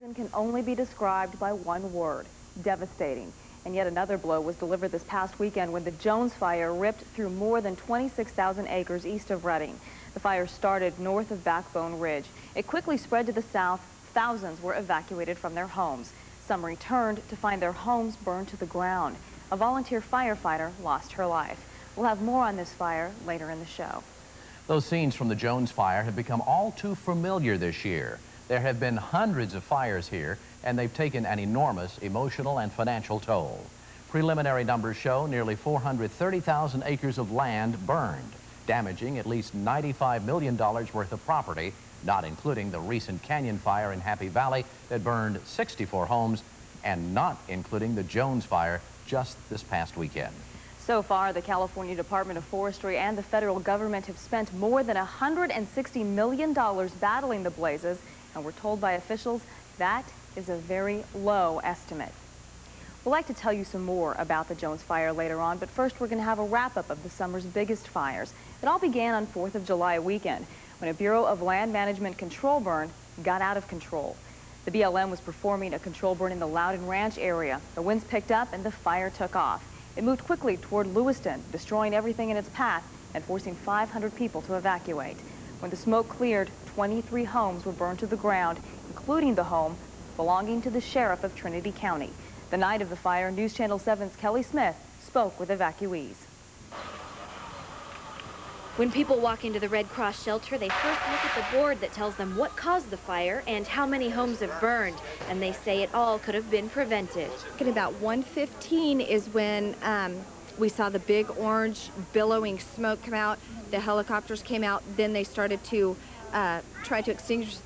Can only be described by one word: devastating. And yet another blow was delivered this past weekend when the Jones fire ripped through more than 26,000 acres east of Redding. The fire started north of Backbone Ridge. It quickly spread to the south. Thousands were evacuated from their homes. Some returned to find their homes burned to the ground. A volunteer firefighter lost her life. We'll have more on this fire later in the show. Those scenes from the Jones fire have become all too familiar this year. There have been hundreds of fires here, and they've taken an enormous emotional and financial toll. Preliminary numbers show nearly 430,000 acres of land burned, damaging at least $95 million worth of property, not including the recent Canyon fire in Happy Valley that burned 64 homes, and not including the Jones fire just this past weekend. So far, the California Department of Forestry and the federal government have spent more than $160 million battling the blazes, and we're told by officials that is a very low estimate. We'd like to tell you some more about the Jones fire later on, but first we're going to have a wrap-up of the summer's biggest fires. It all began on 4th of July weekend when a Bureau of Land Management control burn got out of control. The BLM was performing a control burn in the Loudon Ranch area. The winds picked up and the fire took off. It moved quickly toward Lewiston, destroying everything in its path and forcing 500 people to evacuate. When the smoke cleared, 23 homes were burned to the ground, including the home belonging to the sheriff of Trinity County. The night of the fire, News Channel 7's Kelly Smith spoke with evacuees. When people walk into the Red Cross shelter, they first look at the board that tells them what caused the fire and how many homes have burned, and they say it all could have been prevented. At about 1:15 is when we saw the big orange billowing smoke come out. The helicopters came out. Then they started to try to extinguish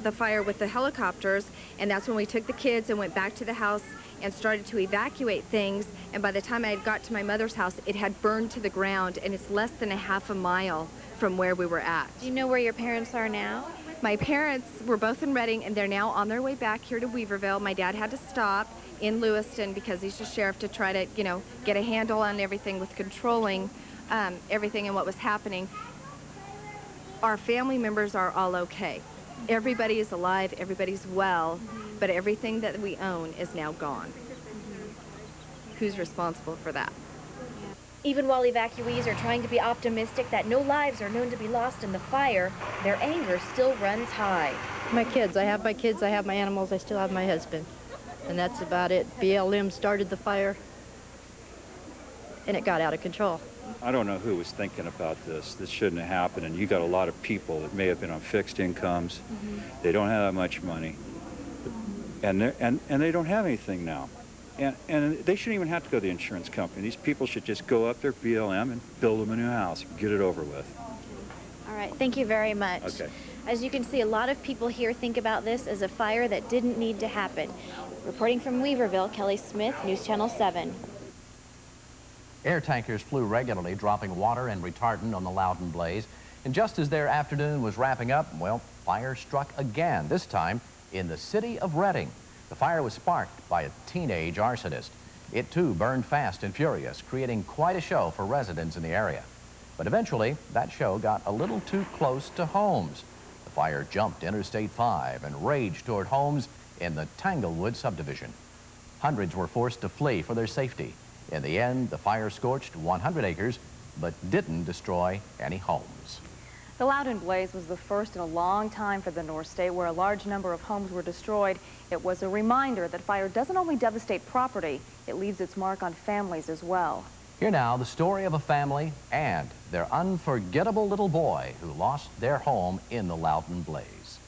the fire with the helicopters, and that's when we took the kids and went back to the house and started to evacuate things. And by the time I got to my mother's house, it had burned to the ground, and it's less than a half a mile from where we were at. Do you know where your parents are now? My parents were both in Redding, and they're now on their way back here to Weaverville. My dad had to stop in Lewiston because he's the sheriff to try to, get a handle on everything with controlling everything and what was happening. Our family members are all okay. Everybody is alive, everybody's well, but everything that we own is now gone. Who's responsible for that? Even while evacuees are trying to be optimistic that no lives are known to be lost in the fire, their anger still runs high. My kids, I have my animals, I still have my husband. And that's about it. BLM started the fire, and it got out of control. I don't know who was thinking about this. This shouldn't have happened, and you got a lot of people that may have been on fixed incomes. They don't have that much money, and they don't have anything now. And they shouldn't even have to go to the insurance company. These people should just go up there, BLM, and build them a new house, get it over with. All right, thank you very much. Okay. As you can see, a lot of people here think about this as a fire that didn't need to happen. Reporting from Weaverville, Kelly Smith, News Channel 7. Air tankers flew regularly, dropping water and retardant on the Loudon blaze. And just as their afternoon was wrapping up, well, fire struck again, this time in the city of Redding. The fire was sparked by a teenage arsonist. It, too, burned fast and furious, creating quite a show for residents in the area. But eventually, that show got a little too close to homes. The fire jumped Interstate 5 and raged toward homes in the Tanglewood subdivision. Hundreds were forced to flee for their safety. In the end, the fire scorched 100 acres, but didn't destroy any homes. The Loudon blaze was the first in a long time for the North State where a large number of homes were destroyed. It was a reminder that fire doesn't only devastate property, it leaves its mark on families as well. Here now, the story of a family and their unforgettable little boy who lost their home in the Loudon blaze.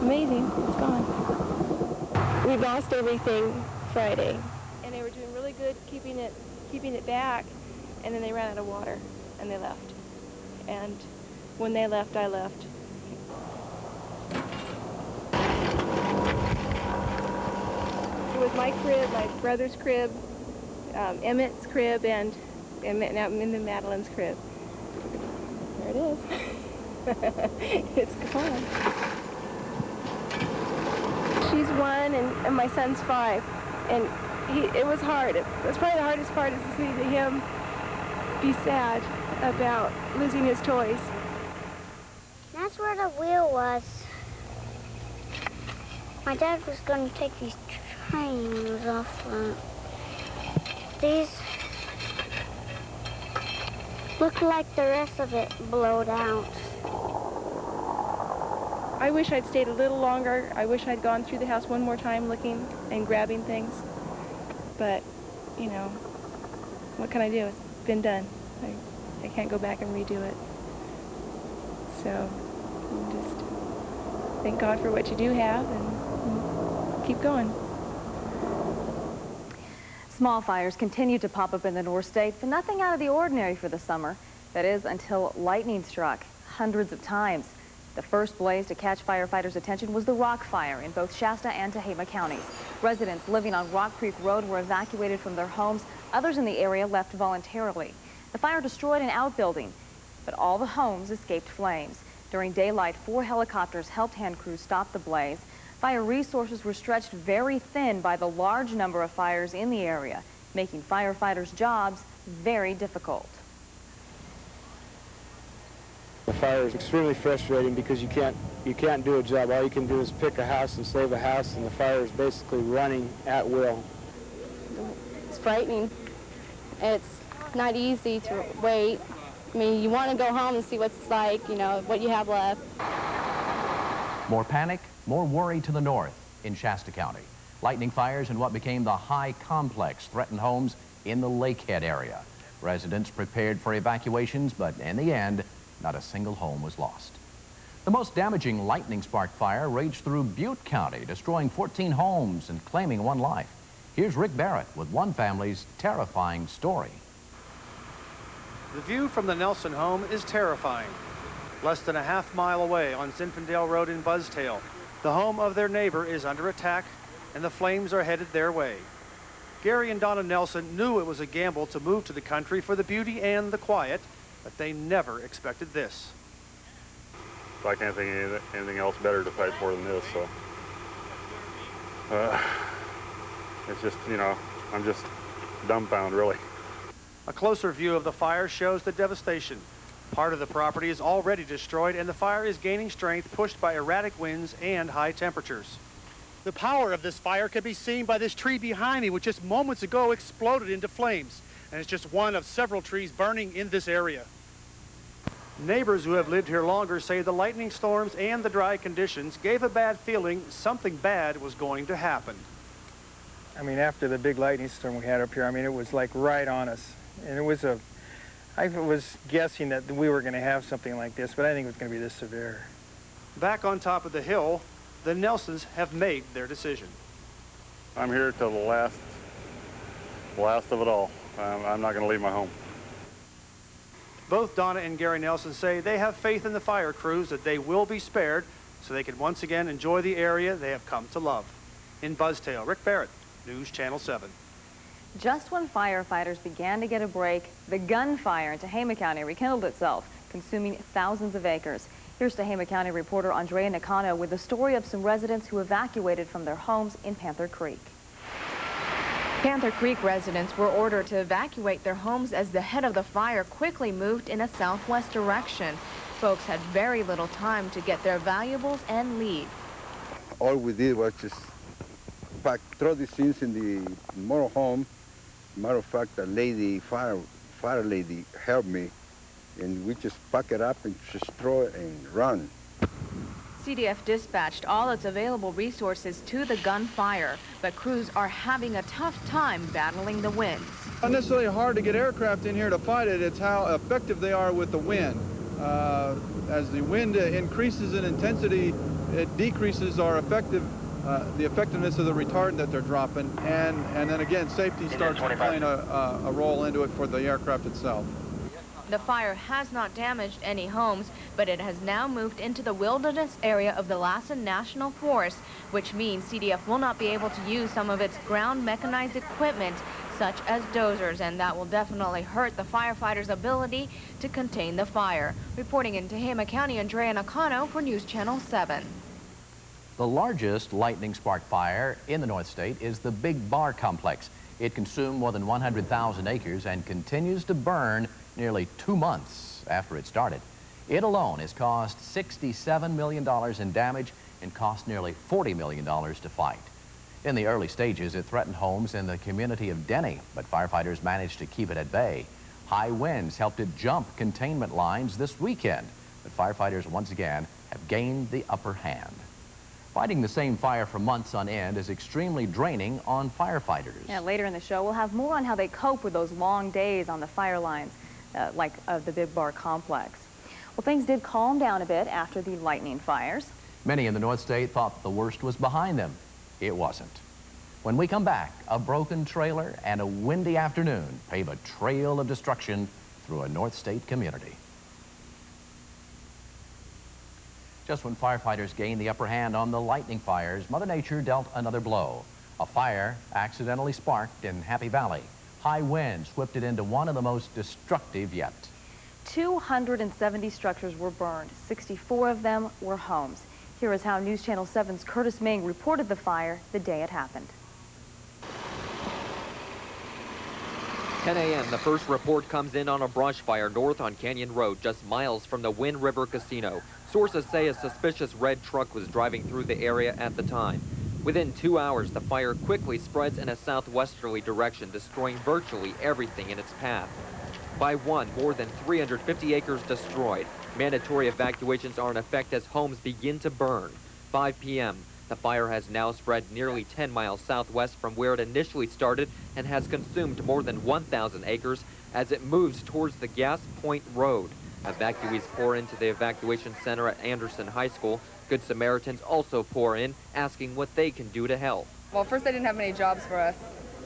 Amazing. It's gone. We lost everything Friday, and they were doing really good keeping it back, and then they ran out of water and they left. And when they left, I left. It was my crib, my brother's crib, Emmett's crib, and I'm in Madeline's crib. There it is. It's gone. She's 1 and my son's 5, and it was hard. It was probably the hardest part is to see him be sad about losing his toys. That's where the wheel was. My dad was going to take these triangles off front. These look like the rest of it blowed out. I wish I'd stayed a little longer. I wish I'd gone through the house one more time looking and grabbing things. But, you know, what can I do? It's been done. I can't go back and redo it. So, just thank God for what you do have and keep going. Small fires continue to pop up in the North State, but nothing out of the ordinary for the summer. That is until lightning struck hundreds of times. The first blaze to catch firefighters' attention was the Rock Fire in both Shasta and Tehama counties. Residents living on Rock Creek Road were evacuated from their homes. Others in the area left voluntarily. The fire destroyed an outbuilding, but all the homes escaped flames. During daylight, 4 helicopters helped hand crews stop the blaze. Fire resources were stretched very thin by the large number of fires in the area, making firefighters' jobs very difficult. The fire is extremely frustrating because you can't do a job. All you can do is pick a house and save a house, and the fire is basically running at will. It's frightening. It's not easy to wait. I mean, you want to go home and see what it's like, you know, what you have left. More panic, more worry to the north in Shasta County. Lightning fires in what became the High Complex threatened homes in the Lakehead area. Residents prepared for evacuations, but in the end, not a single home was lost. The most damaging lightning spark fire raged through Butte County, destroying 14 homes and claiming 1 life. Here's Rick Barrett with one family's terrifying story. The view from the Nelson home is terrifying. Less than a half-mile away on Zinfandel Road in Buzztail, the home of their neighbor is under attack, and the flames are headed their way. Gary and Donna Nelson knew it was a gamble to move to the country for the beauty and the quiet, but they never expected this. I can't think of anything else better to fight for than this, so. It's just, you know, I'm just dumbfounded, really. A closer view of the fire shows the devastation. Part of the property is already destroyed, and the fire is gaining strength, pushed by erratic winds and high temperatures. The power of this fire can be seen by this tree behind me, which just moments ago exploded into flames. And it's just one of several trees burning in this area. Neighbors who have lived here longer say the lightning storms and the dry conditions gave a bad feeling something bad was going to happen. I mean, after the big lightning storm we had up here, I mean, it was like right on us. And I was guessing that we were going to have something like this, but I think it was going to be this severe. Back on top of the hill, the Nelsons have made their decision. I'm here till the last of it all. I'm not going to leave my home. Both Donna and Gary Nelson say they have faith in the fire crews that they will be spared so they can once again enjoy the area they have come to love. In Buzztail, Rick Barrett, News Channel 7. Just when firefighters began to get a break, the gunfire in Tehama County rekindled itself, consuming thousands of acres. Here's Tehama County reporter Andrea Nakano with the story of some residents who evacuated from their homes in Panther Creek. Panther Creek residents were ordered to evacuate their homes as the head of the fire quickly moved in a southwest direction. Folks had very little time to get their valuables and leave. All we did was just throw these things in the motor home. Matter of fact, the lady, fire lady helped me, and we just pack it up and just throw it and run. CDF dispatched all its available resources to the gunfire, but crews are having a tough time battling the winds. Not necessarily hard to get aircraft in here to fight it, it's how effective they are with the wind. As the wind increases in intensity, it decreases our the effectiveness of the retardant that they're dropping, and then again, safety starts playing a role into it for the aircraft itself. The fire has not damaged any homes, but it has now moved into the wilderness area of the Lassen National Forest, which means CDF will not be able to use some of its ground mechanized equipment, such as dozers, and that will definitely hurt the firefighters' ability to contain the fire. Reporting in Tehama County, Andrea Nakano for News Channel 7. The largest lightning spark fire in the North State is the Big Bar Complex. It consumed more than 100,000 acres and continues to burn nearly 2 months after it started. It alone has caused $67 million in damage and cost nearly $40 million to fight. In the early stages, it threatened homes in the community of Denny, but firefighters managed to keep it at bay. High winds helped it jump containment lines this weekend, but firefighters once again have gained the upper hand. Fighting the same fire for months on end is extremely draining on firefighters. Yeah, later in the show, we'll have more on how they cope with those long days on the fire lines, like of the Big Bar complex. Well, things did calm down a bit after the lightning fires. Many in the North State thought the worst was behind them. It wasn't. When we come back, a broken trailer and a windy afternoon pave a trail of destruction through a North State community. Just when firefighters gained the upper hand on the lightning fires, Mother Nature dealt another blow. A fire accidentally sparked in Happy Valley. High winds whipped it into one of the most destructive yet. 270 structures were burned. 64 of them were homes. Here is how News Channel 7's Curtis Ming reported the fire the day it happened. 10 a.m. The first report comes in on a brush fire north on Canyon Road, just miles from the Wind River Casino. Sources say a suspicious red truck was driving through the area at the time. Within 2 hours, the fire quickly spreads in a southwesterly direction, destroying virtually everything in its path. By 1, more than 350 acres destroyed. Mandatory evacuations are in effect as homes begin to burn. 5 p.m. The fire has now spread nearly 10 miles southwest from where it initially started and has consumed more than 1,000 acres as it moves towards the Gas Point Road. Evacuees pour into the evacuation center at Anderson High School. Good Samaritans also pour in, asking what they can do to help. Well, first they didn't have many jobs for us,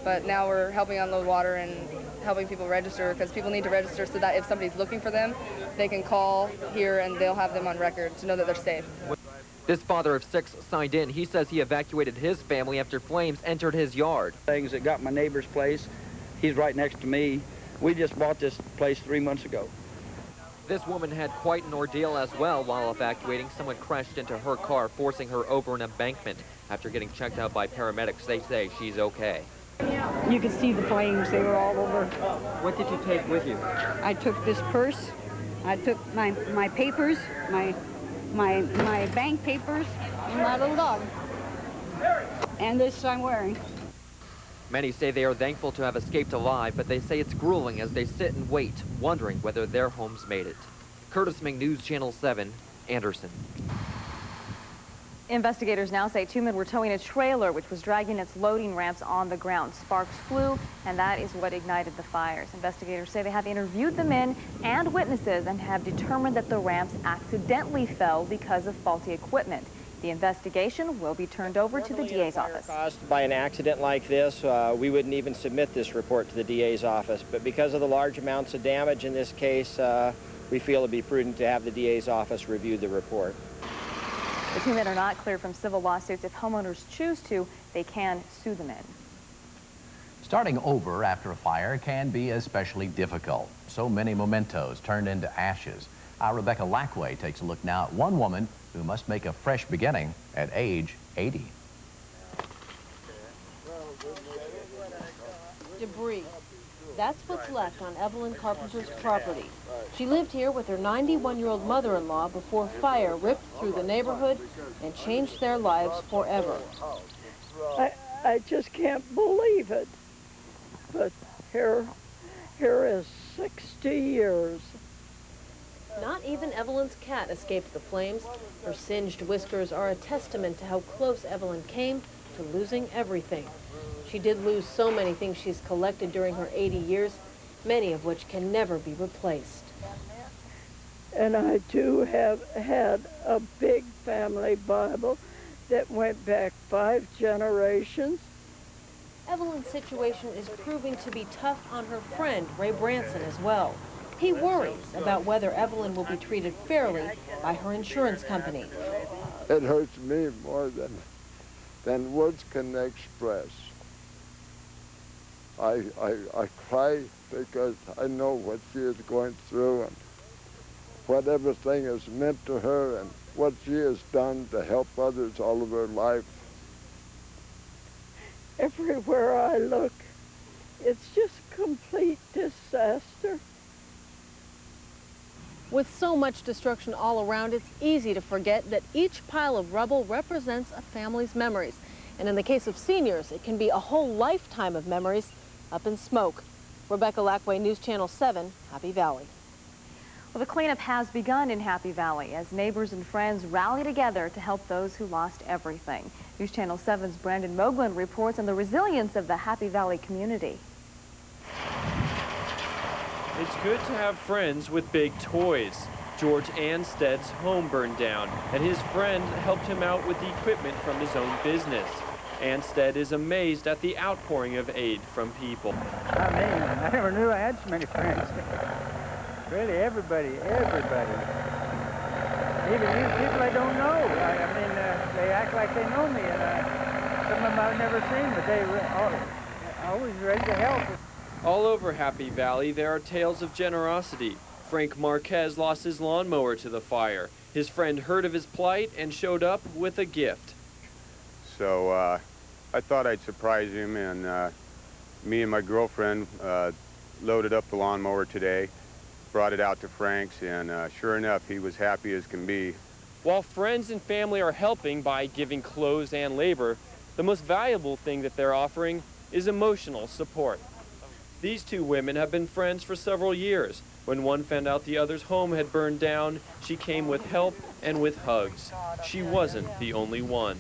but now we're helping unload water and helping people register, because people need to register so that if somebody's looking for them, they can call here and they'll have them on record to know that they're safe. This father of 6 signed in. He says he evacuated his family after flames entered his yard. Things that got my neighbor's place. He's right next to me. We just bought this place 3 months ago. This woman had quite an ordeal as well while evacuating. Someone crashed into her car, forcing her over an embankment. After getting checked out by paramedics, they say she's okay. You could see the flames. They were all over. What did you take with you? I took this purse. I took my papers, my bank papers, and my little dog. And this I'm wearing. Many say they are thankful to have escaped alive, but they say it's grueling as they sit and wait, wondering whether their homes made it. Curtis Ming, News Channel 7, Anderson. Investigators now say 2 men were towing a trailer which was dragging its loading ramps on the ground. Sparks flew, and that is what ignited the fires. Investigators say they have interviewed the men and witnesses and have determined that the ramps accidentally fell because of faulty equipment. The investigation will be turned over to the DA's office. Caused by an accident like this, we wouldn't even submit this report to the DA's office. But because of the large amounts of damage in this case, we feel it'd be prudent to have the DA's office review the report. The 2 men are not cleared from civil lawsuits. If homeowners choose to, they can sue the men. Starting over after a fire can be especially difficult. So many mementos turned into ashes. Our Rebecca Lackway takes a look now at one woman who must make a fresh beginning at age 80. Debris. That's what's left on Evelyn Carpenter's property. She lived here with her 91-year-old mother-in-law before fire ripped through the neighborhood and changed their lives forever. I just can't believe it. But here is 60 years. Not even Evelyn's cat escaped the flames. Her singed whiskers are a testament to how close Evelyn came to losing everything. She did lose so many things she's collected during her 80 years, many of which can never be replaced. And I too have had a big family Bible that went back 5 generations. Evelyn's situation is proving to be tough on her friend, Ray Branson, as well. He worries about whether Evelyn will be treated fairly by her insurance company. It hurts me more than words can express. I cry because I know what she is going through and what everything has meant to her and what she has done to help others all of her life. Everywhere I look, it's just complete disaster. With so much destruction all around, it's easy to forget that each pile of rubble represents a family's memories. And in the case of seniors, it can be a whole lifetime of memories up in smoke. Rebecca Lackway, News Channel 7, Happy Valley. Well, the cleanup has begun in Happy Valley as neighbors and friends rally together to help those who lost everything. News Channel 7's Brandon Moglen reports on the resilience of the Happy Valley community. It's good to have friends with big toys. George Anstead's home burned down, and his friend helped him out with the equipment from his own business. Anstead is amazed at the outpouring of aid from people. I mean, I never knew I had so many friends. Really, everybody. Even these people I don't know. I mean, they act like they know me, and some of them I've never seen, but they're always ready to help. All over Happy Valley, there are tales of generosity. Frank Marquez lost his lawnmower to the fire. His friend heard of his plight and showed up with a gift. So I thought I'd surprise him, and me and my girlfriend loaded up the lawnmower today, brought it out to Frank's, and sure enough, he was happy as can be. While friends and family are helping by giving clothes and labor, the most valuable thing that they're offering is emotional support. These two women have been friends for several years. When one found out the other's home had burned down, she came with help and with hugs. She wasn't the only one.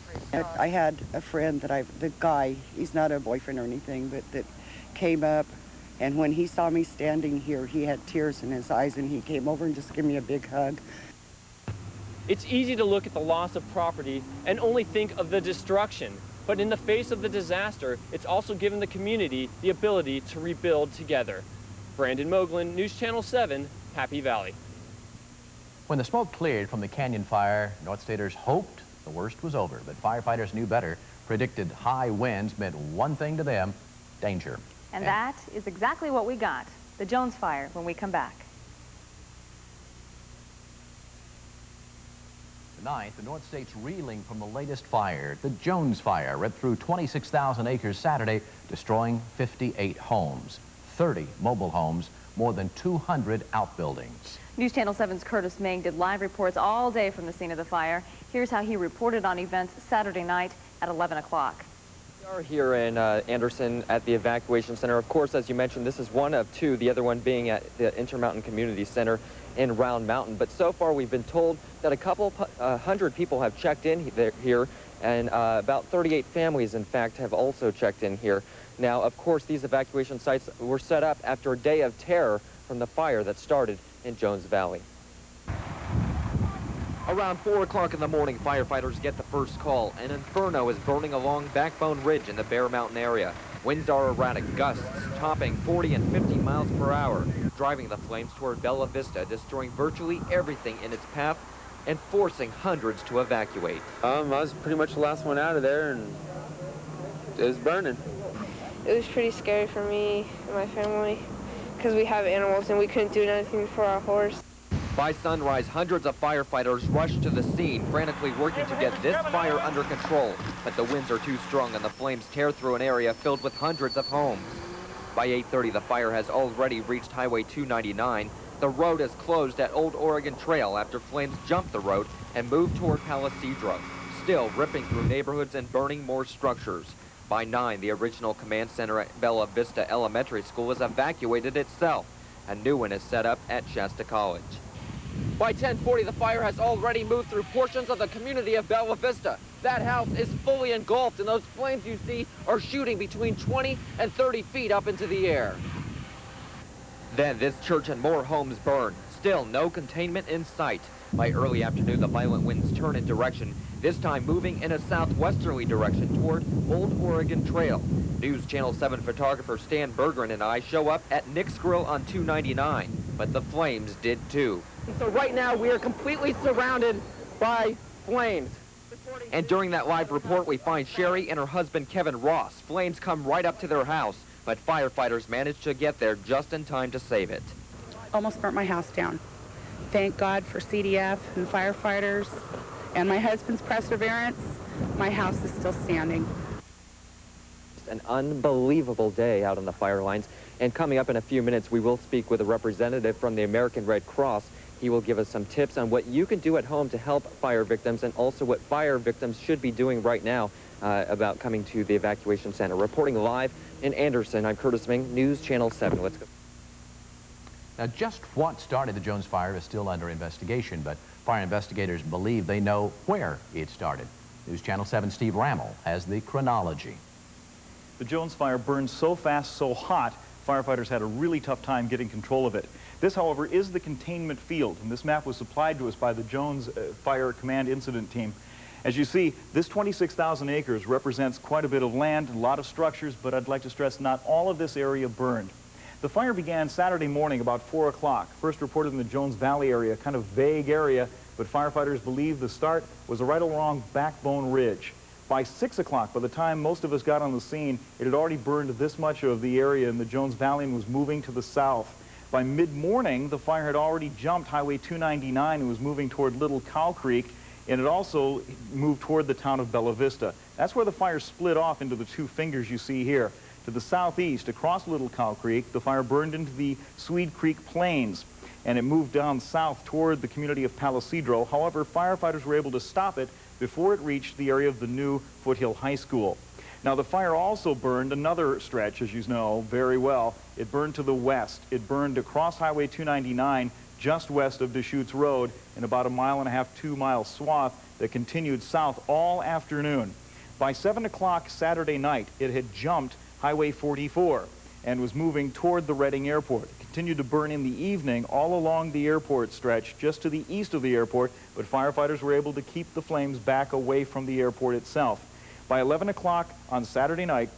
I had a friend the guy, he's not a boyfriend or anything, but that came up, and when he saw me standing here, he had tears in his eyes, and he came over and just gave me a big hug. It's easy to look at the loss of property and only think of the destruction. But in the face of the disaster, it's also given the community the ability to rebuild together. Brandon Moglen, News Channel 7, Happy Valley. When the smoke cleared from the canyon fire, North Staters hoped the worst was over, but firefighters knew better, predicted high winds meant one thing to them, danger. And that is exactly what we got, the Jones Fire, when we come back. Tonight, the North State's reeling from the latest fire. The Jones Fire ripped through 26,000 acres Saturday, destroying 58 homes, 30 mobile homes, more than 200 outbuildings. News Channel 7's Curtis Ming did live reports all day from the scene of the fire. Here's how he reported on events Saturday night at 11 o'clock. We are here in Anderson at the evacuation center. Of course, as you mentioned, this is one of two, the other one being at the Intermountain Community Center in Round Mountain. But so far, we've been told that a couple hundred people have checked in here, and about 38 families, in fact, have also checked in here. Now, of course, these evacuation sites were set up after a day of terror from the fire that started in Jones Valley. Around 4 o'clock in the morning, firefighters get the first call. An inferno is burning along Backbone Ridge in the Bear Mountain area. Winds are erratic, gusts topping 40 and 50 miles per hour, driving the flames toward Bella Vista, destroying virtually everything in its path and forcing hundreds to evacuate. I was pretty much the last one out of there, and it was burning. It was pretty scary for me and my family because we have animals and we couldn't do anything for our horse. By sunrise, hundreds of firefighters rushed to the scene, frantically working to get this fire under control. But the winds are too strong and the flames tear through an area filled with hundreds of homes. By 8:30, the fire has already reached Highway 299. The road is closed at Old Oregon Trail after flames jumped the road and moved toward Palisadro, still ripping through neighborhoods and burning more structures. By 9, the original command center at Bella Vista Elementary School is evacuated itself. A new one is set up at Shasta College. By 10:40, the fire has already moved through portions of the community of Bella Vista. That house is fully engulfed, and those flames you see are shooting between 20 and 30 feet up into the air. Then this church and more homes burn. Still no containment in sight. By early afternoon, the violent winds turn in direction, this time moving in a southwesterly direction toward Old Oregon Trail. News Channel 7 photographer Stan Bergeron and I show up at Nick's Grill on 299, but the flames did too. So right now we are completely surrounded by flames. And during that live report, we find Sherry and her husband Kevin Ross. Flames come right up to their house, but firefighters managed to get there just in time to save it. Almost burnt my house down. Thank God for CDF and firefighters and my husband's perseverance. My house is still standing. An unbelievable day out on the fire lines. And coming up in a few minutes, we will speak with a representative from the American Red Cross. He will give us some tips on what you can do at home to help fire victims and also what fire victims should be doing right now about coming to the evacuation center. Reporting live in Anderson, I'm Curtis Ming, News Channel 7. Let's go. Now, just what started the Jones fire is still under investigation, but fire investigators believe they know where it started. News Channel 7 Steve Rammel has the chronology. The Jones fire burned so fast, so hot, firefighters had a really tough time getting control of it. This, however, is the containment field, and this map was supplied to us by the Jones Fire Command Incident Team. As you see, this 26,000 acres represents quite a bit of land, a lot of structures, but I'd like to stress not all of this area burned. The fire began Saturday morning about 4 o'clock, first reported in the Jones Valley area, kind of vague area, but firefighters believe the start was right along Backbone Ridge. By 6 o'clock, by the time most of us got on the scene, it had already burned this much of the area in the Jones Valley and was moving to the south. By mid-morning, the fire had already jumped Highway 299 and was moving toward Little Cow Creek, and it also moved toward the town of Bella Vista. That's where the fire split off into the two fingers you see here. To the southeast, across Little Cow Creek, the fire burned into the Swede Creek Plains, and it moved down south toward the community of Palisadro. However, firefighters were able to stop it before it reached the area of the new Foothill High School. Now, the fire also burned another stretch, as you know very well. It burned to the west. It burned across Highway 299, just west of Deschutes Road, in about a 1.5 to 2 mile swath that continued south all afternoon. By 7 o'clock Saturday night, it had jumped Highway 44 and was moving toward the Reading Airport. It continued to burn in the evening all along the airport stretch, just to the east of the airport, but firefighters were able to keep the flames back away from the airport itself. By 11 o'clock on Saturday night,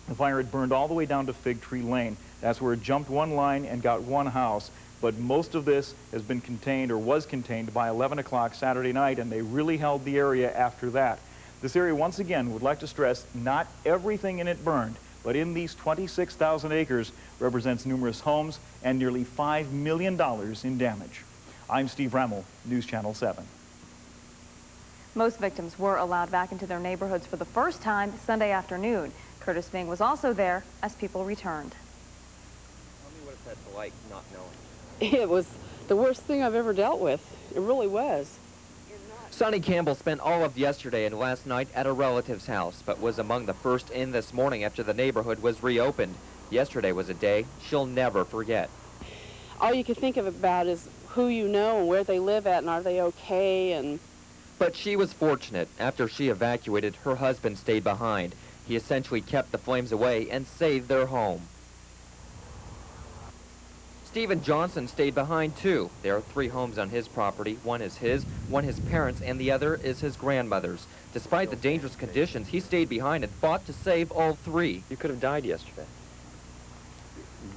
the fire had burned all the way down to Fig Tree Lane. That's where it jumped one line and got one house. But most of this has been contained, or was contained, by 11 o'clock Saturday night, and they really held the area after that. This area, once again, would like to stress, not everything in it burned, but in these 26,000 acres represents numerous homes and nearly $5 million in damage. I'm Steve Rammel, News Channel 7. Most victims were allowed back into their neighborhoods for the first time Sunday afternoon. Curtis Ming was also there as people returned. Tell me what it's like not knowing. It was the worst thing I've ever dealt with. It really was. Sonny Campbell spent all of yesterday and last night at a relative's house, but was among the first in this morning after the neighborhood was reopened. Yesterday was a day she'll never forget. All you can think of about is who you know and where they live at and are they okay. But she was fortunate. After she evacuated, her husband stayed behind. He essentially kept the flames away and saved their home. Stephen Johnson stayed behind too. There are 3 homes on his property. One is his, one his parents', and the other is his grandmother's. Despite the dangerous conditions, he stayed behind and fought to save all 3. You could have died yesterday.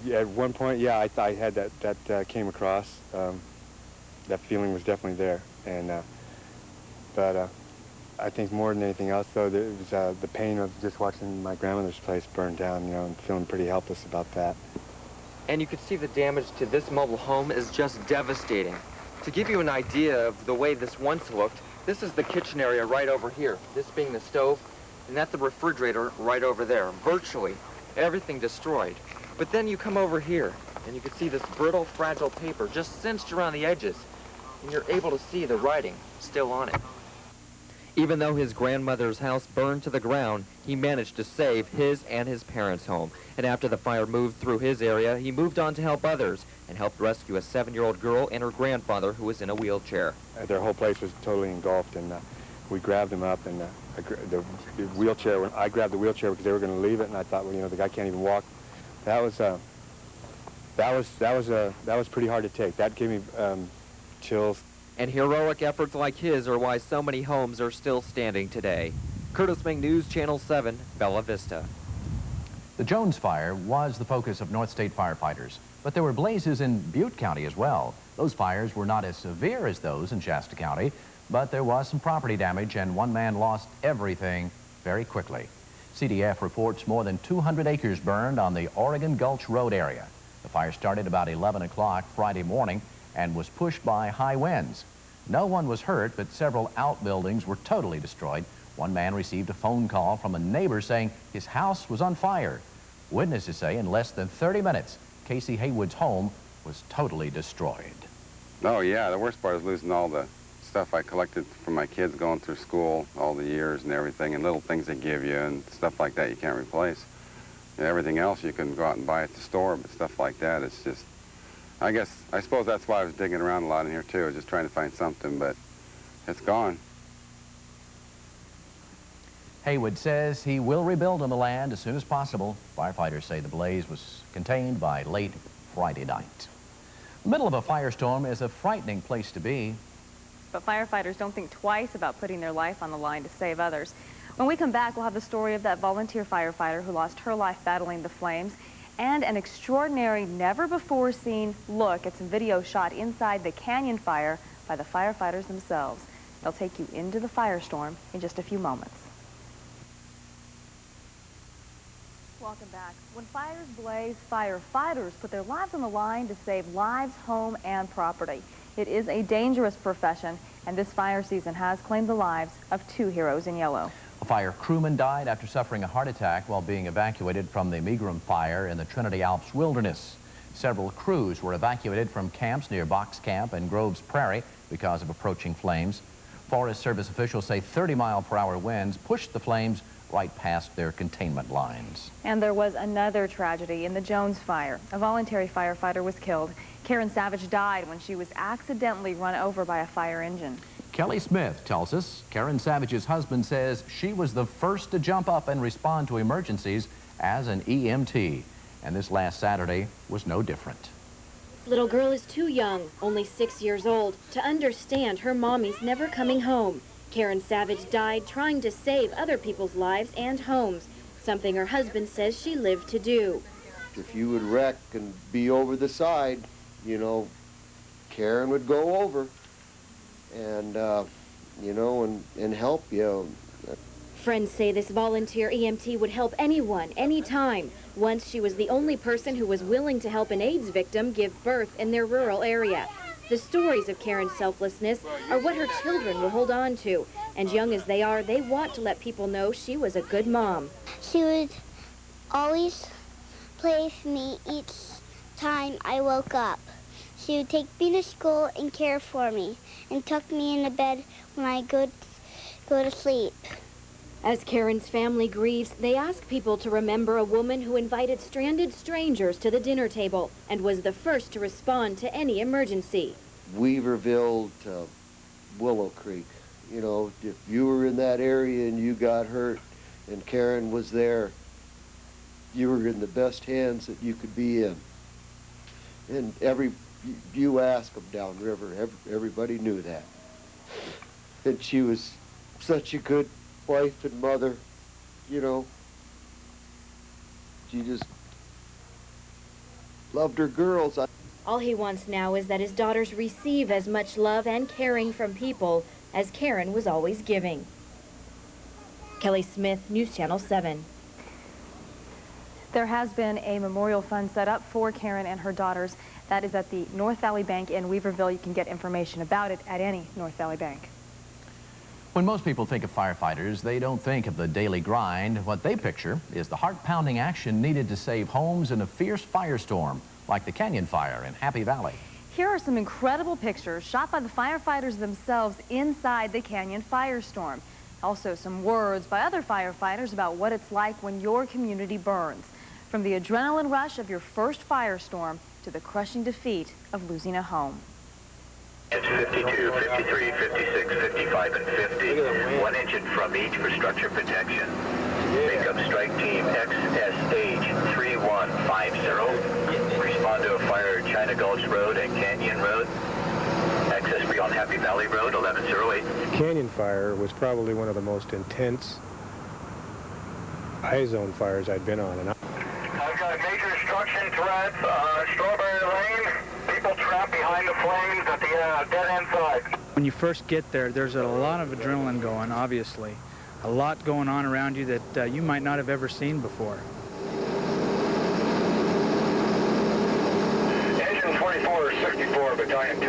Yeah, at one point, yeah, I had that came across. That feeling was definitely there, and but I think more than anything else, though, it was the pain of just watching my grandmother's place burn down, you know, and feeling pretty helpless about that. And you can see the damage to this mobile home is just devastating. To give you an idea of the way this once looked, this is the kitchen area right over here, this being the stove, and that's the refrigerator right over there. Virtually everything destroyed. But then you come over here, and you can see this brittle, fragile paper just cinched around the edges, and you're able to see the writing still on it. Even though his grandmother's house burned to the ground, he managed to save his and his parents' home. And after the fire moved through his area, he moved on to help others and helped rescue a 7-year-old girl and her grandfather who was in a wheelchair. Their whole place was totally engulfed, and we grabbed them up, and the wheelchair, I grabbed the wheelchair because they were going to leave it, and I thought, well, you know, the guy can't even walk. That was pretty hard to take. That gave me chills. And heroic efforts like his are why so many homes are still standing today. Curtis Ming, News Channel 7, Bella Vista. The Jones fire was the focus of North State firefighters, but there were blazes in Butte County as well. Those fires were not as severe as those in Shasta County, but there was some property damage and one man lost everything very quickly. CDF reports more than 200 acres burned on the Oregon Gulch Road area. The fire started about 11 o'clock Friday morning and was pushed by high winds. No one was hurt, but several outbuildings were totally destroyed. One man received a phone call from a neighbor saying his house was on fire. Witnesses say in less than 30 minutes, Casey Haywood's home was totally destroyed. Oh, yeah, the worst part is losing all the stuff I collected from my kids going through school, all the years and everything, and little things they give you and stuff like that you can't replace. And everything else you can go out and buy at the store, but stuff like that, it's just, I suppose that's why I was digging around a lot in here too, just trying to find something, but it's gone. Haywood says he will rebuild on the land as soon as possible. Firefighters say the blaze was contained by late Friday night. The middle of a firestorm is a frightening place to be. But firefighters don't think twice about putting their life on the line to save others. When we come back, we'll have the story of that volunteer firefighter who lost her life battling the flames and an extraordinary, never-before-seen look at some video shot inside the canyon fire by the firefighters themselves. They'll take you into the firestorm in just a few moments. Welcome back. When fires blaze, firefighters put their lives on the line to save lives, home, and property. It is a dangerous profession, and this fire season has claimed the lives of 2 heroes in yellow. A fire crewman died after suffering a heart attack while being evacuated from the Megram fire in the Trinity Alps wilderness. Several crews were evacuated from camps near Box Camp and Groves Prairie because of approaching flames. Forest Service officials say 30-mile-per-hour winds pushed the flames right past their containment lines. And there was another tragedy in the Jones fire. A voluntary firefighter was killed. Karen Savage died when she was accidentally run over by a fire engine. Kelly Smith tells us Karen Savage's husband says she was the first to jump up and respond to emergencies as an EMT. And this last Saturday was no different. Little girl is too young, only 6 years old, to understand her mommy's never coming home. Karen Savage died trying to save other people's lives and homes, something her husband says she lived to do. If you would wreck and be over the side, you know, Karen would go over and, you know, and help you. Friends say this volunteer EMT would help anyone, anytime. Once she was the only person who was willing to help an AIDS victim give birth in their rural area. The stories of Karen's selflessness are what her children will hold on to. And young as they are, they want to let people know she was a good mom. She would always play with me each time I woke up. She would take me to school and care for me and tuck me in the bed when I go to sleep. As Karen's family grieves, they ask people to remember a woman who invited stranded strangers to the dinner table and was the first to respond to any emergency. Weaverville to Willow Creek. You know, if you were in that area and you got hurt and Karen was there, you were in the best hands that you could be in. And you ask them downriver, everybody knew that. And she was such a good wife and mother, you know. She just loved her girls. All he wants now is that his daughters receive as much love and caring from people as Karen was always giving. Kelly Smith, News Channel 7. There has been a memorial fund set up for Karen and her daughters. That is at the North Valley Bank in Weaverville. You can get information about it at any North Valley Bank. When most people think of firefighters, they don't think of the daily grind. What they picture is the heart-pounding action needed to save homes in a fierce firestorm, like the Canyon Fire in Happy Valley. Here are some incredible pictures shot by the firefighters themselves inside the Canyon firestorm. Also some words by other firefighters about what it's like when your community burns. From the adrenaline rush of your first firestorm to the crushing defeat of losing a home. It's 52, 53, 56, 55, and 50. 1 engine from each for structure protection. Makeup strike team XSH 3150. Respond to a fire at China Gulch Road and Canyon Road. Access beyond Happy Valley Road 1108. Canyon fire was probably one of the most intense high-zone fires I'd been on. And I've got major destruction threats on Strawberry Lane. People trapped behind the flames at the dead-end side. When you first get there, there's a lot of adrenaline going, obviously. A lot going on around you that you might not have ever seen before. Engine 2464, Battalion 2.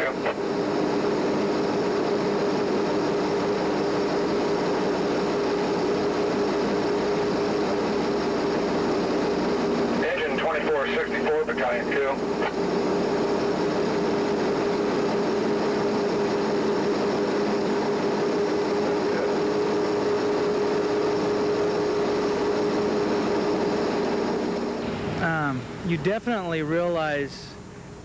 Engine 2464, Battalion 2. You definitely realize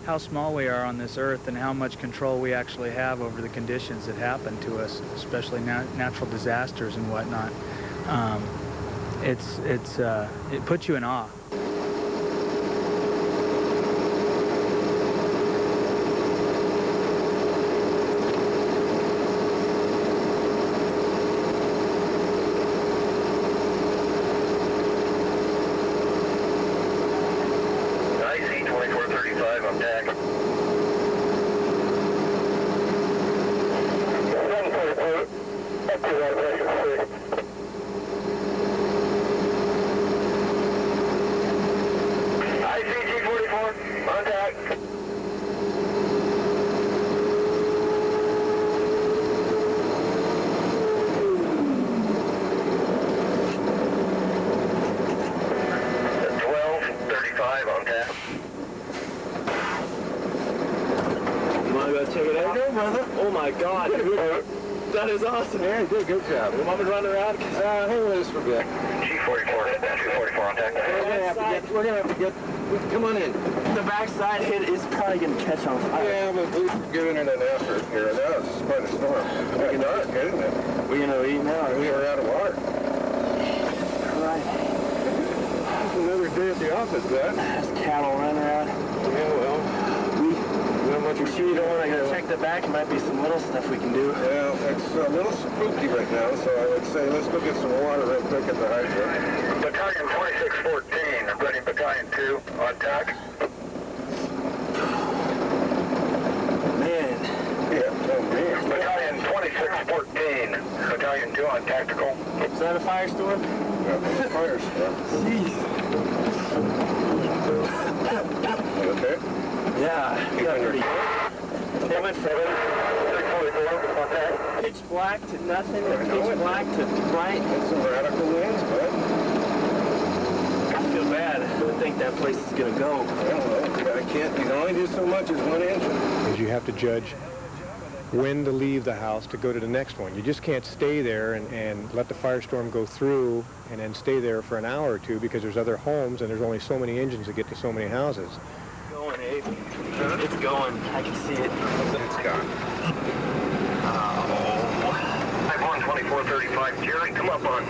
how small we are on this earth and how much control we actually have over the conditions that happen to us, especially natural disasters and whatnot. It puts you in awe. Oh my God! That is awesome. Yeah, you did a good job. You want me to run around? Hang with us for a bit. G44, 244 on deck. We're gonna have to get. Come on in. The backside hit is probably gonna catch on fire. Yeah, but we're giving it an effort here. Now it's quite a storm. It's getting dark, isn't it? We're gonna eat now. We're out of water. Right. It's another day at the office, Dad. There's cattle running around. Yeah, well. You sure you don't want to check the back? There might be some little stuff we can do. Yeah, it's a little spooky right now, so I would say let's go get some water real quick at the hydrant. Battalion 2614, I'm ready Battalion 2 on tack. Man. Yeah, oh man. Battalion 2614, Battalion 2 on tactical. Is that a firestorm? Yeah, a firestorm. Jeez. You okay? Yeah, we got pretty good. It went from pitch black to nothing, to pitch black to bright. That's some radical winds, bud. I feel bad. I don't think that place is going to go. Well, I can't. You can only do so much as one engine. Because you have to judge when to leave the house to go to the next one. You just can't stay there and let the firestorm go through and then stay there for an hour or two because there's other homes and there's only so many engines that get to so many houses. Going, Abe. It's going. I can see it. It's gone. I'm on 2435, Jerry. Come up on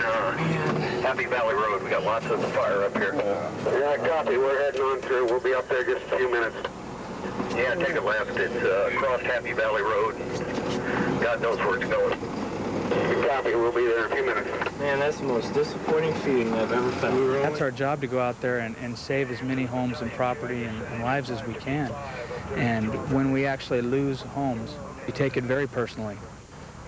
Happy Valley Road. We got lots of fire up here. Yeah, copy. We're heading on through. We'll be up there just a few minutes. Yeah, take it left. It's across Happy Valley Road. God knows where it's going. Copy. We'll be there in a few minutes. Man, that's the most disappointing feeling I've ever felt. That's our job, to go out there and save as many homes and property and lives as we can. And when we actually lose homes, we take it very personally.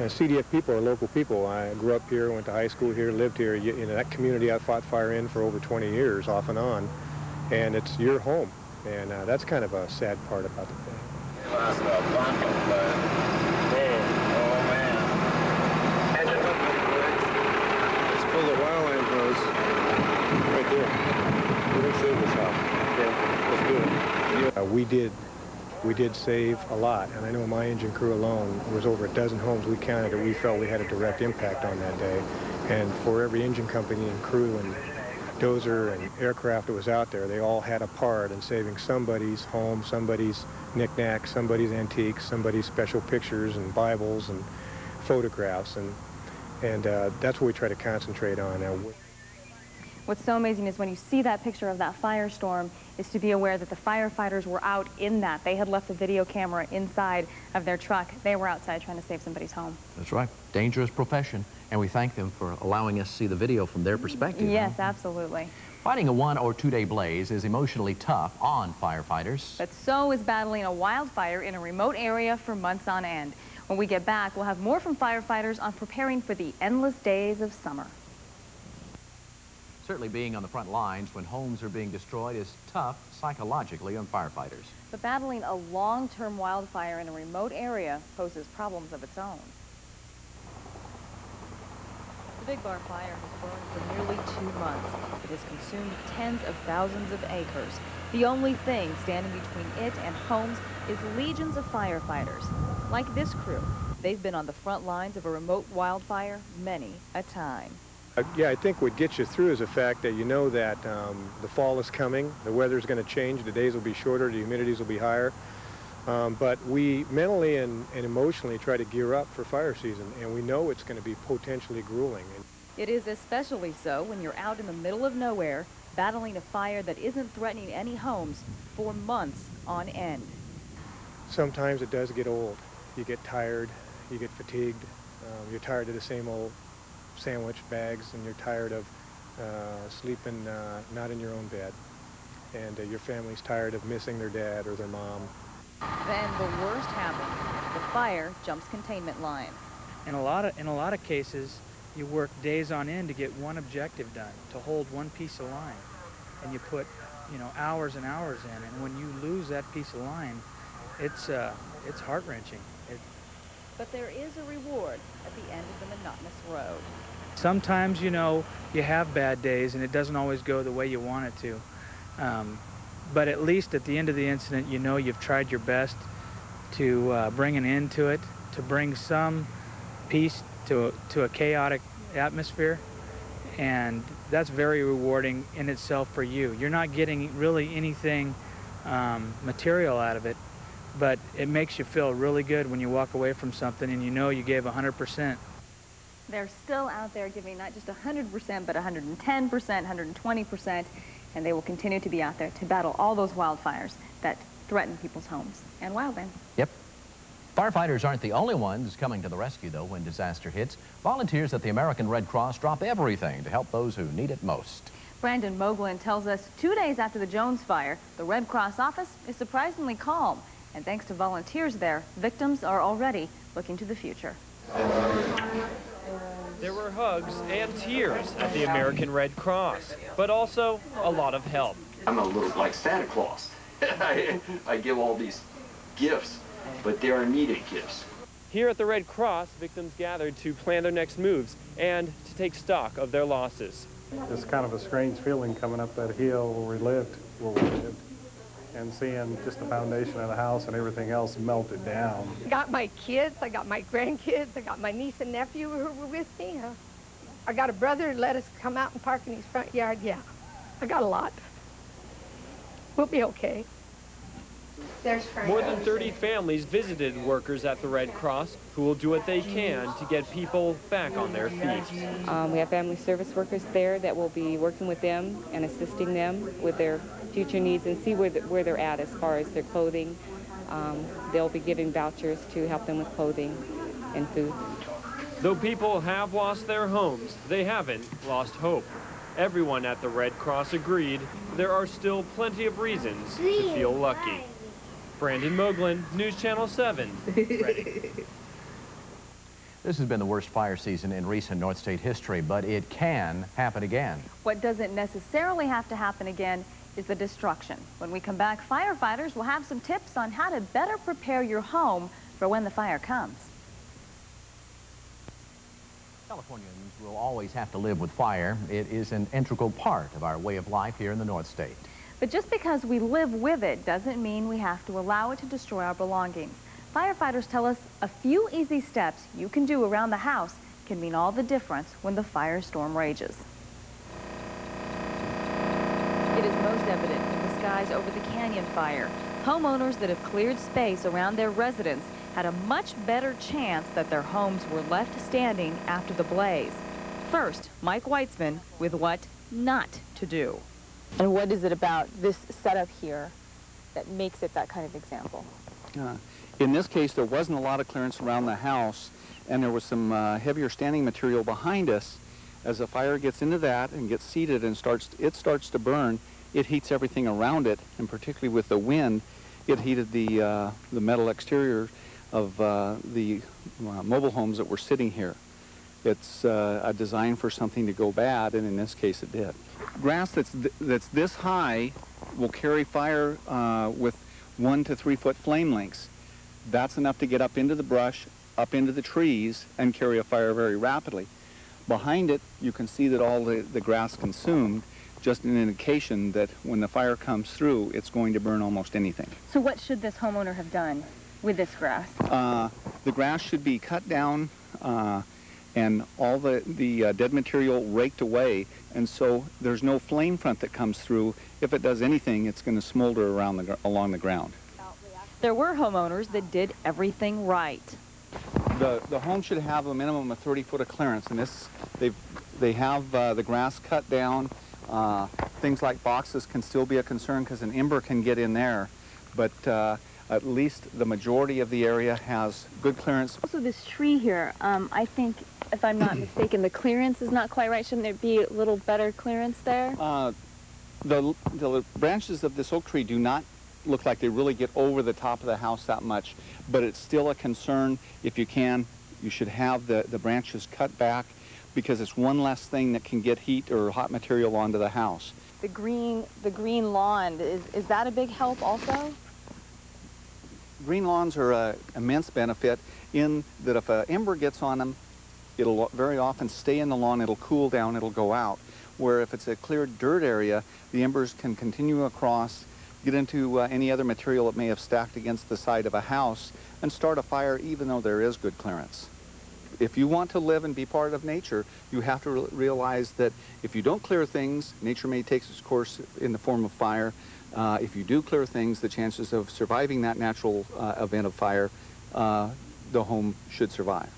CDF people are local people. I grew up here, went to high school here, lived here. You know, that community I fought fire in for over 20 years, off and on. And it's your home. And that's kind of a sad part about the thing. Man. Oh, man. Let's pull the wildland hose right there. We're going to save this house. Okay, let's do it. We did save a lot, and I know my engine crew alone was over a dozen homes we counted that we felt we had a direct impact on that day. And for every engine company and crew and dozer and aircraft that was out there, they all had a part in saving somebody's home, somebody's knickknacks, somebody's antiques, somebody's special pictures and Bibles and photographs, and that's what we try to concentrate on now. What's so amazing is when you see that picture of that firestorm is to be aware that the firefighters were out in that. They had left the video camera inside of their truck. They were outside trying to save somebody's home. That's right. Dangerous profession, and we thank them for allowing us to see the video from their perspective. Yes, absolutely. Fighting a 1 or 2 day blaze is emotionally tough on firefighters. But so is battling a wildfire in a remote area for months on end. When we get back, we'll have more from firefighters on preparing for the endless days of summer. Certainly being on the front lines when homes are being destroyed is tough psychologically on firefighters. But battling a long-term wildfire in a remote area poses problems of its own. The Big Bar fire has burned for nearly 2 months. It has consumed tens of thousands of acres. The only thing standing between it and homes is legions of firefighters. Like this crew, they've been on the front lines of a remote wildfire many a time. Yeah, I think what gets you through is the fact that you know that the fall is coming, the weather's going to change, the days will be shorter, the humidities will be higher. But we mentally and emotionally try to gear up for fire season, and we know it's going to be potentially grueling. It is especially so when you're out in the middle of nowhere, battling a fire that isn't threatening any homes for months on end. Sometimes it does get old. You get tired, you get fatigued, you're tired of the same old sandwich bags, and you're tired of sleeping not in your own bed, and your family's tired of missing their dad or their mom. Then the worst happens. The fire jumps containment line. In a lot of cases, you work days on end to get one objective done, to hold one piece of line, and you put, you know, hours and hours in. And when you lose that piece of line, it's heart-wrenching. But there is a reward at the end of the monotonous road. Sometimes, you know, you have bad days, and it doesn't always go the way you want it to. But at least at the end of the incident, you know you've tried your best to bring an end to it, to bring some peace to a chaotic atmosphere, and that's very rewarding in itself for you. You're not getting really anything material out of it, but it makes you feel really good when you walk away from something and you know you gave 100%. They're still out there giving not just 100%, but 110%, 120%, and they will continue to be out there to battle all those wildfires that threaten people's homes and wildland. Yep. Firefighters aren't the only ones coming to the rescue, though, when disaster hits. Volunteers at the American Red Cross drop everything to help those who need it most. Brandon Moglin tells us 2 days after the Jones fire, the Red Cross office is surprisingly calm. And thanks to volunteers there, victims are already looking to the future. There were hugs and tears at the American Red Cross, but also a lot of help. I'm a little like Santa Claus. I give all these gifts, but they are needed gifts. Here at the Red Cross, victims gathered to plan their next moves and to take stock of their losses. It's kind of a strange feeling coming up that hill where we lived, and seeing just the foundation of the house and everything else melted down. I got my kids, I got my grandkids, I got my niece and nephew who were with me. I got a brother who let us come out and park in his front yard. Yeah, I got a lot. We'll be okay. More than 30 families visited workers at the Red Cross who will do what they can to get people back on their feet. We have family service workers there that will be working with them and assisting them with their future needs and see where they're at as far as their clothing. They'll be giving vouchers to help them with clothing and food. Though people have lost their homes, they haven't lost hope. Everyone at the Red Cross agreed there are still plenty of reasons to feel lucky. Brandon Moglin, News Channel 7, Reading. This has been the worst fire season in recent North State history, but it can happen again. What doesn't necessarily have to happen again is the destruction. When we come back, firefighters will have some tips on how to better prepare your home for when the fire comes. Californians will always have to live with fire. It is an integral part of our way of life here in the North State. But just because we live with it doesn't mean we have to allow it to destroy our belongings. Firefighters tell us a few easy steps you can do around the house can mean all the difference when the firestorm rages. It is most evident in the skies over the Canyon fire. Homeowners that have cleared space around their residence had a much better chance that their homes were left standing after the blaze. First, Mike Weitzman with what not to do. And what is it about this setup here that makes it that kind of example? In this case, there wasn't a lot of clearance around the house, and there was some heavier standing material behind us. As the fire gets into that and gets seated and starts to burn, it heats everything around it, and particularly with the wind, it heated the metal exterior of the mobile homes that were sitting here. It's a design for something to go bad, and in this case it did. Grass that's this high will carry fire with 1 to 3 foot flame lengths. That's enough to get up into the brush, up into the trees, and carry a fire very rapidly. Behind it, you can see that all the grass consumed, just an indication that when the fire comes through, it's going to burn almost anything. So what should this homeowner have done with this grass? The grass should be cut down and all the dead material raked away, and so there's no flame front that comes through. If it does anything, it's going to smolder along the ground. There were homeowners that did everything right. The home should have a minimum of 30 foot of clearance, and they have the grass cut down. Things like boxes can still be a concern because an ember can get in there, but at least the majority of the area has good clearance. Also, this tree here, I think, if I'm not mistaken, the clearance is not quite right. Shouldn't there be a little better clearance there? The branches of this oak tree do not look like they really get over the top of the house that much, but it's still a concern. If you can, you should have the branches cut back, because it's one less thing that can get heat or hot material onto the house. The green lawn, is that a big help also? Green lawns are an immense benefit in that if an ember gets on them, it'll very often stay in the lawn, it'll cool down, it'll go out. Where if it's a clear dirt area, the embers can continue across, get into any other material that may have stacked against the side of a house, and start a fire even though there is good clearance. If you want to live and be part of nature, you have to realize that if you don't clear things, nature may take its course in the form of fire. If you do clear things, the chances of surviving that natural event of fire, the home should survive.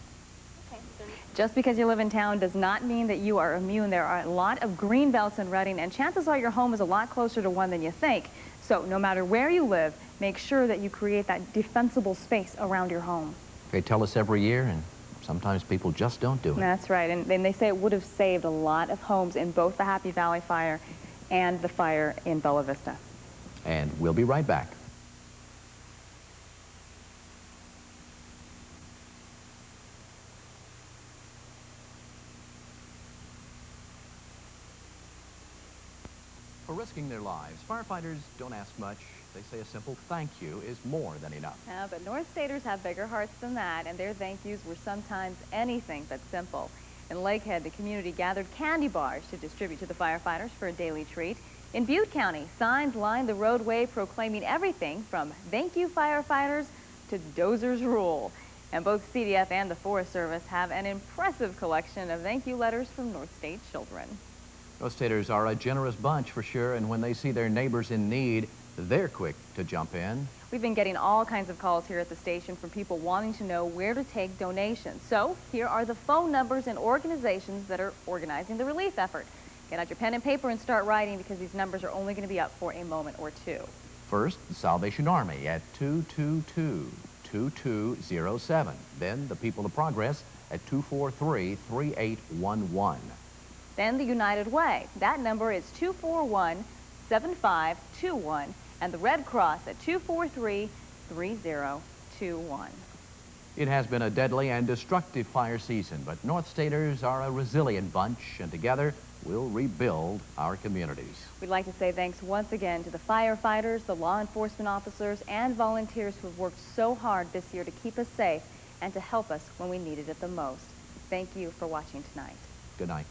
Just because you live in town does not mean that you are immune. There are a lot of green belts in Redding, and chances are your home is a lot closer to one than you think. So no matter where you live, make sure that you create that defensible space around your home. They tell us every year, and sometimes people just don't do it. That's right, and they say it would have saved a lot of homes in both the Happy Valley fire and the fire in Bella Vista. And we'll be right back. For risking their lives, firefighters don't ask much. They say a simple thank you is more than enough. Yeah, but North Staters have bigger hearts than that, and their thank yous were sometimes anything but simple. In Lakehead, the community gathered candy bars to distribute to the firefighters for a daily treat. In Butte County, signs lined the roadway proclaiming everything from thank you firefighters to dozers rule. And both CDF and the Forest Service have an impressive collection of thank you letters from North State children. North Staters are a generous bunch for sure, and when they see their neighbors in need, they're quick to jump in. We've been getting all kinds of calls here at the station from people wanting to know where to take donations. So here are the phone numbers and organizations that are organizing the relief effort. Get out your pen and paper and start writing, because these numbers are only going to be up for a moment or two. First, the Salvation Army at 222-2207. Then the People of Progress at 243-3811. Then the United Way. That number is 241-7521. And the Red Cross at 243-3021. It has been a deadly and destructive fire season, but North Staters are a resilient bunch, and together we'll rebuild our communities. We'd like to say thanks once again to the firefighters, the law enforcement officers, and volunteers who have worked so hard this year to keep us safe and to help us when we needed it the most. Thank you for watching tonight. Good night.